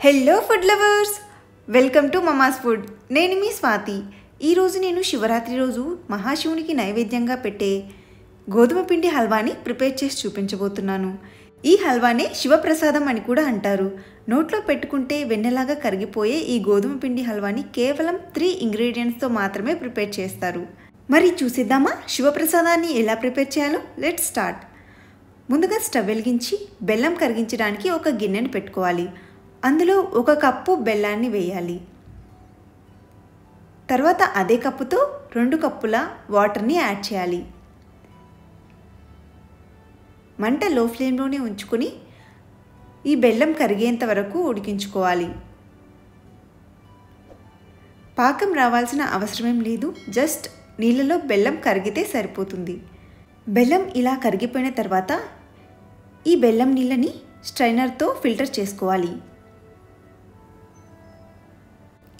Hello food lovers, welcome to Mama's food. నేను మీ స్వాతి. ఈరోజు నేను శివరాత్రి రోజు మహాశివునికి నైవేద్యంగా పెట్టే గోధుమ పిండి హల్వాని ప్రిపేర్ చేసి చూపించబోతున్నాను. ఈ హల్వానే శివప్రసాదం అని కూడా అంటారు. నోట్లో పెట్టుకుంటే వెన్నెలాగా కరిగిపోయే ఈ గోధుమ పిండి హల్వాని కేవలం 3 ఇంగ్రీడియంట్స్తో మాత్రమే ప్రిపేర్ చేస్తారు. మరి చూసేద్దామా శివప్రసాదాన్ని ఎలా ప్రిపేర్ చేయాలో? Let's start. ముందుగా స్టవ్ వెలిగించి బెల్లం కరిగించడానికి ఒక గిన్నెను పెట్టుకోవాలి. అందులో 1 కప్పు బెల్లాన్ని వేయాలి. తర్వాత అదే కప్పుతో 2 కప్పుల వాటర్ని యాడ్ చేయాలి. మంట లో ఫ్లేమ్లోనే ఉంచుకొని ఈ బెల్లం కరిగేంత వరకు ఉడికించుకోవాలి. పాకం రావాల్సిన అవసరమేం లేదు, జస్ట్ నీళ్ళలో బెల్లం కరిగితే సరిపోతుంది. బెల్లం ఇలా కరిగిపోయిన తర్వాత ఈ బెల్లం నీళ్ళని స్ట్రైనర్తో ఫిల్టర్ చేసుకోవాలి.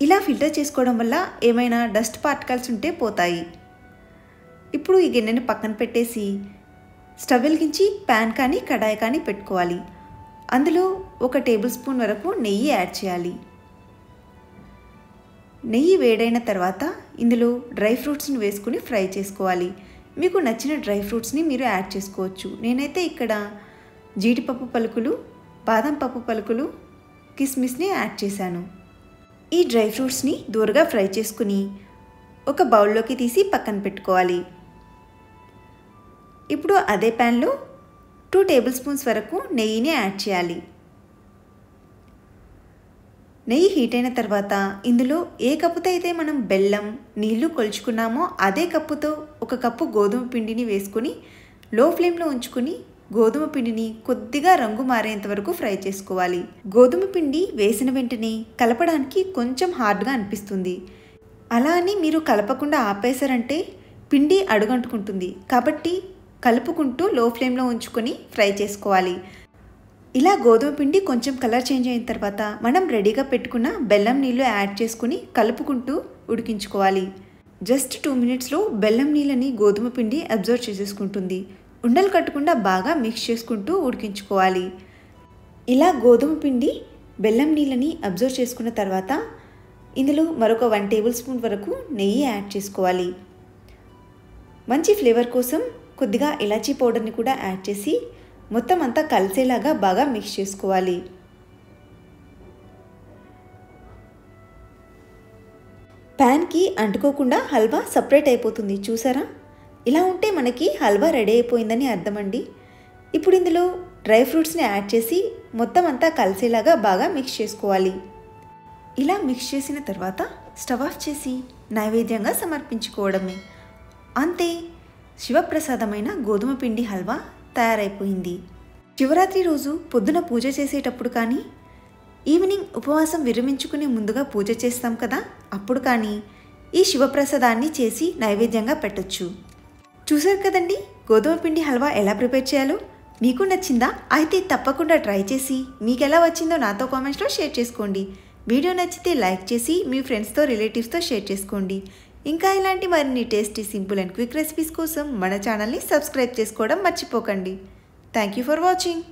ఇలా ఫిల్టర్ చేసుకోవడం వల్ల ఏమైనా డస్ట్ పార్టికల్స్ ఉంటే పోతాయి. ఇప్పుడు ఈ గిన్నెని పక్కన పెట్టేసి స్టవ్ వెలిగించి ప్యాన్ కానీ కడాయి కానీ పెట్టుకోవాలి. అందులో 1 టేబుల్ స్పూన్ వరకు నెయ్యి యాడ్ చేయాలి. నెయ్యి వేడైన తర్వాత ఇందులో డ్రై ఫ్రూట్స్ని వేసుకుని ఫ్రై చేసుకోవాలి. మీకు నచ్చిన డ్రై ఫ్రూట్స్ని మీరు యాడ్ చేసుకోవచ్చు. నేనైతే ఇక్కడ జీడిపప్పు పలుకులు, బాదం పప్పు పలుకులు, కిస్మిస్ని యాడ్ చేశాను. ఈ డ్రై ఫ్రూట్స్ని దూరగా ఫ్రై చేసుకుని ఒక బౌల్లోకి తీసి పక్కన పెట్టుకోవాలి. ఇప్పుడు అదే ప్యాన్లో 2 టేబుల్ స్పూన్స్ వరకు నెయ్యిని యాడ్ చేయాలి. నెయ్యి హీట్ అయిన తర్వాత ఇందులో ఏ కప్పుతో అయితే మనం బెల్లం, నీళ్లు కొలుచుకున్నామో అదే కప్పుతో 1 కప్పు గోధుమ పిండిని వేసుకొని లో ఫ్లేమ్లో ఉంచుకొని గోధుమ పిండిని కొద్దిగా రంగు మారేంత వరకు ఫ్రై చేసుకోవాలి. గోధుమ పిండి వేసిన వెంటనే కలపడానికి కొంచెం హార్డ్గా అనిపిస్తుంది. అలా అని మీరు కలపకుండా ఆపేశారంటే పిండి అడుగంటుకుంటుంది. కాబట్టి కలుపుకుంటూ లో ఫ్లేమ్లో ఉంచుకొని ఫ్రై చేసుకోవాలి. ఇలా గోధుమ పిండి కొంచెం కలర్ చేంజ్ అయిన తర్వాత మనం రెడీగా పెట్టుకున్న బెల్లం నీళ్ళు యాడ్ చేసుకుని కలుపుకుంటూ ఉడికించుకోవాలి. జస్ట్ 2 మినిట్స్లో బెల్లం నీళ్ళని గోధుమ పిండి అబ్జర్వ్ చేసేసుకుంటుంది. ఉండలు కట్టకుండా బాగా మిక్స్ చేసుకుంటూ ఉడికించుకోవాలి. ఇలా గోధుమ పిండి బెల్లం నీళ్ళని అబ్జర్వ్ చేసుకున్న తర్వాత ఇందులో మరొక 1 టేబుల్ స్పూన్ వరకు నెయ్యి యాడ్ చేసుకోవాలి. మంచి ఫ్లేవర్ కోసం కొద్దిగా ఇలాచీ పౌడర్ని కూడా యాడ్ చేసి మొత్తం అంతా కలిసేలాగా బాగా మిక్స్ చేసుకోవాలి. ప్యాన్కి అంటుకోకుండా హల్వా సపరేట్ అయిపోతుంది. చూసారా? ఇలా ఉంటే మనకి హల్వా రెడీ అయిపోయిందని అర్థమండి. ఇప్పుడు ఇందులో డ్రై ఫ్రూట్స్ని యాడ్ చేసి మొత్తం అంతా కలిసేలాగా బాగా మిక్స్ చేసుకోవాలి. ఇలా మిక్స్ చేసిన తర్వాత స్టవ్ ఆఫ్ చేసి నైవేద్యంగా సమర్పించుకోవడమే. అంతే, శివప్రసాదమైన గోధుమ పిండి హల్వా తయారైపోయింది. శివరాత్రి రోజు పొద్దున పూజ చేసేటప్పుడు కానీ, ఈవినింగ్ ఉపవాసం విరమించుకునే ముందుగా పూజ చేస్తాం కదా, అప్పుడు కానీ ఈ శివప్రసాదాన్ని చేసి నైవేద్యంగా పెట్టొచ్చు. చూసారు కదండి గోధుమ పిండి హల్వా ఎలా ప్రిపేర్ చేయాలో. మీకు నచ్చిందా? అయితే తప్పకుండా ట్రై చేసి మీకు ఎలా వచ్చిందో నాతో కామెంట్స్లో షేర్ చేసుకోండి. వీడియో నచ్చితే లైక్ చేసి మీ ఫ్రెండ్స్తో, రిలేటివ్స్తో షేర్ చేసుకోండి. ఇంకా ఇలాంటి మరిన్ని tasty, simple and quick recipes కోసం మన ఛానల్ని సబ్స్క్రైబ్ చేసుకోవడం మర్చిపోకండి. Thank you for watching.